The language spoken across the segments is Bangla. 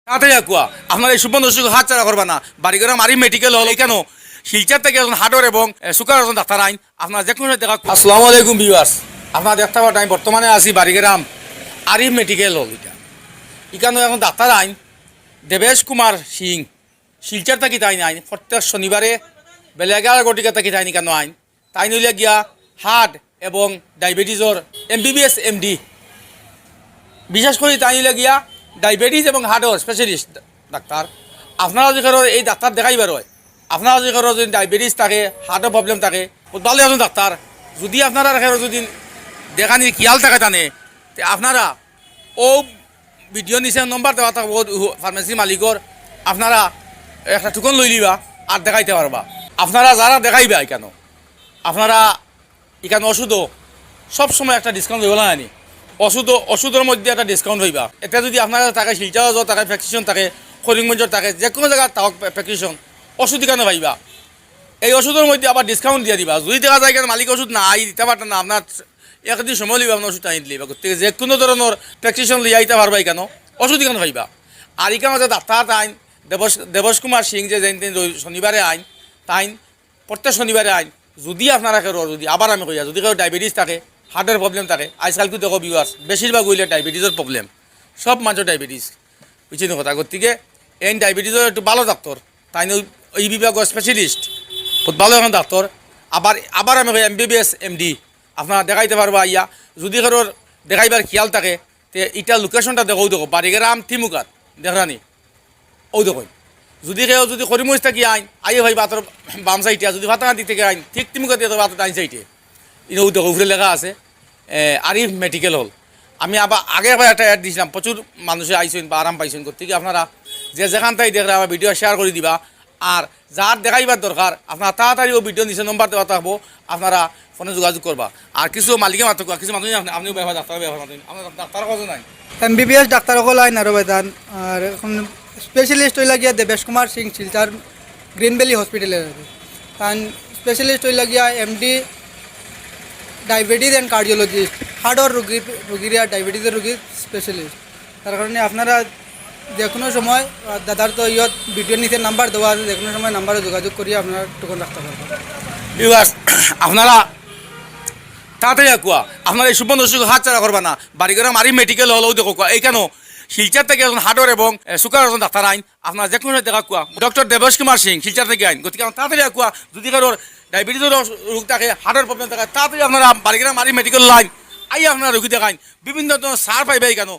তাড়াতাড়ি কুয়া আপনার এই সুবন্ধ দর্শক হাত চারা করবা না বাড়িগ্রাম আরি মেডিকেল হল কেন শিলচার থেকে একজন হার্ডওয়ার এবং সুগার একজন ডাক্তার আইন আপনার যে কোনো দেখা। আসসালামু আলাইকুম ভিউয়ার্স, আপনার দেখতে পাবেন আমি বর্তমানে আছি বাড়িগ্রাম আরি মেডিকেল হল। এখানে এখন ডাক্তার আইন দেবেশ কুমার সিং শিলচার থাকি তাই আইন প্রত্যেক শনিবারে বেলা 11 ঘটিকা থাকি তাই কেন আইন তাই নইলে গিয়া হার্ট এবং ডায়াবেটিসর MBBS MD, বিশেষ করে তাই নইলে গিয়া ডায়াবেটিস এবং হার্টের স্পেশালিস্ট ডাক্তার। আপনারা যদি এই ডাক্তার দেখাইবার হয়, আপনারা যদি ডায়াবেটিস থাকে, হার্টের প্রবলেম থাকে, ভালো একজন ডাক্তার যদি আপনারা যদি দেখানি খেয়াল থাকে টানে আপনারা ও ভিডিও নিচে নম্বর দেওয়া থাকবো ফার্মেসি মালিকর, আপনারা একটা টুকন লই লিবা আর দেখাইতে পারবা। আপনারা যারা দেখাইবা কেন আপনারা এখানে ওষুধও সবসময় একটা ডিসকাউন্ট হইব না আনি ওষুধের মধ্যে একটা ডিসকাউন্ট হইবা। এটা যদি আপনার থাকে শিলচার থাকে প্রেসক্রিপশন থাকে করিমগঞ্জের থাকে যে কোনো জায়গায় থাক প্রেসক্রিপশন ওষুধ কেন পাইবা, এই ওষুধের মধ্যে আবার ডিসকাউন্ট দিয়ে দিবা। যদি দেখা যায় কেন মালিক ওষুধ না দিতে পারতেন না, আপনার একদিন সময় লিবা আপনার ওষুধ আনি লিবা গতিকে যে কোনো ধরনের প্রেসক্রিপশন লিয়ে আইতে পারবা কেন ওষুধ কেন পাইবা। আর এখানে যে ডাক্তার আইন দেবশ কুমার সিং যে শনিবারে আইন তাইন প্রত্যেক শনিবারে আইন যদি আপনারা কেউ যদি আবার আমি কইয়া যদি কেউ ডায়াবেটিস থাকে, হার্টের প্রবলেম থাকে, আজকাল কিন্তু দেখো ভিউয়ার্স বেশিরভাগ হইলে ডায়াবেটিসের প্রবলেম, সব মানুষের ডায়াবেটিস বুঝছি কথা। গতিকে এই ডায়াবেটিসের একটু ভালো ডাক্তার তাই এই বিভাগের স্পেশালিস্ট বহুত ভালো এখন ডাক্তার। আবার আমি MBBS MD আপনারা দেখাইতে পারবা ইয়া যদি কারো দেখাইবার খেয়াল থাকে তে ইটা লোকেশনটা দেখো বাড়িগ্রাম থিমুকাত দেখরানি ও দেখো। যদি কেউ যদি করিমগঞ্জ থাকি আইয়ে ভাই বাতর বাম সাইডে, যদি ফাতাঙ্গা দিক থেকে আইন ঠিক থিমুকাত দিয়ে বাতর ডাইন সাইডে ইও দেখো উপরে লেখা আছে আরিফ মেডিকেল হল। আমি আবার আগে একবার একটা অ্যাড দিয়েছিলাম, প্রচুর মানুষে আইসেন বা আরাম পাইছেন করতে গিয়ে আপনারা যে যেখান থেকে দেখলে আমার ভিডিও শেয়ার করে দিবা। আর যার দেখাইবার দরকার আপনারা তাড়াতাড়ি ও ভিডিও নিচে নম্বর দেওয়া থাকবো, আপনারা ফোনে যোগাযোগ করবা। আর কিছু মালিকে মাত্র কিছু মানুষ আপনিও ব্যবহার ডাক্তার ব্যবহার করেন, আপনার ডাক্তার কত নাই MBBS ডাক্তার সকল আইন আরো বেদান। আর এখন স্পেশালিস্ট হইলা গিয়া দেবেশ কুমার সিং শিলচার গ্রিন ভ্যালি হসপিটালের কারণ স্পেশালিস্ট হইলা গিয়া MD ডায়াবেটিস অ্যান্ড কার্ডিওলজিস্ট, হার্টের রুগীর ডায়াবেটিসের রুগীর স্পেশালিস্ট। তার কারণে আপনারা যে কোনো সময় দাদার তো ইয়ত ভিডিও নিচে নাম্বার দেওয়া আছে, যে কোনো সময় নাম্বারে যোগাযোগ করিয়ে আপনারা টোকন রাখতে পারবেন। আপনারা তাড়াতাড়ি কুয়া আপনার এই সুবন্ধ দর্শক হাত চারা করবা না বাড়িগ্রাম আরি মেডিকেল হলেও দেখো কুয়া এইখানে শিলচার থেকে একজন হার্ডওয়ার এবং সুগার একজন ডাক্তার আইন আপনার যে কোনো দেখা কুয়া ডক্টর দেবেশ কুমার সিং শিলচার থেকে আইন। গতিকে তাড়াতাড়ি কুয়া যদি কারোর ডায়াবেটিসের রোগ থাকে, হার্টের প্রবলেম থাকে, তাড়াতাড়ি আপনারা বাড়িগ্রাম আরি মেডিকেল লাইন আই আপনারা রুগী দেখাইন বিভিন্ন ধরনের সার পাইবে কেন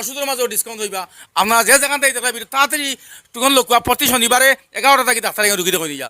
ওষুধের মাঝেও ডিসকাউন্ট হইবা। আপনারা যে যেখান থেকে দেখা তাড়াতাড়ি তখন লোক প্রতি শনিবারে 11টা থেকে ডাক্তার রুগী দেখে নিয়ে যা।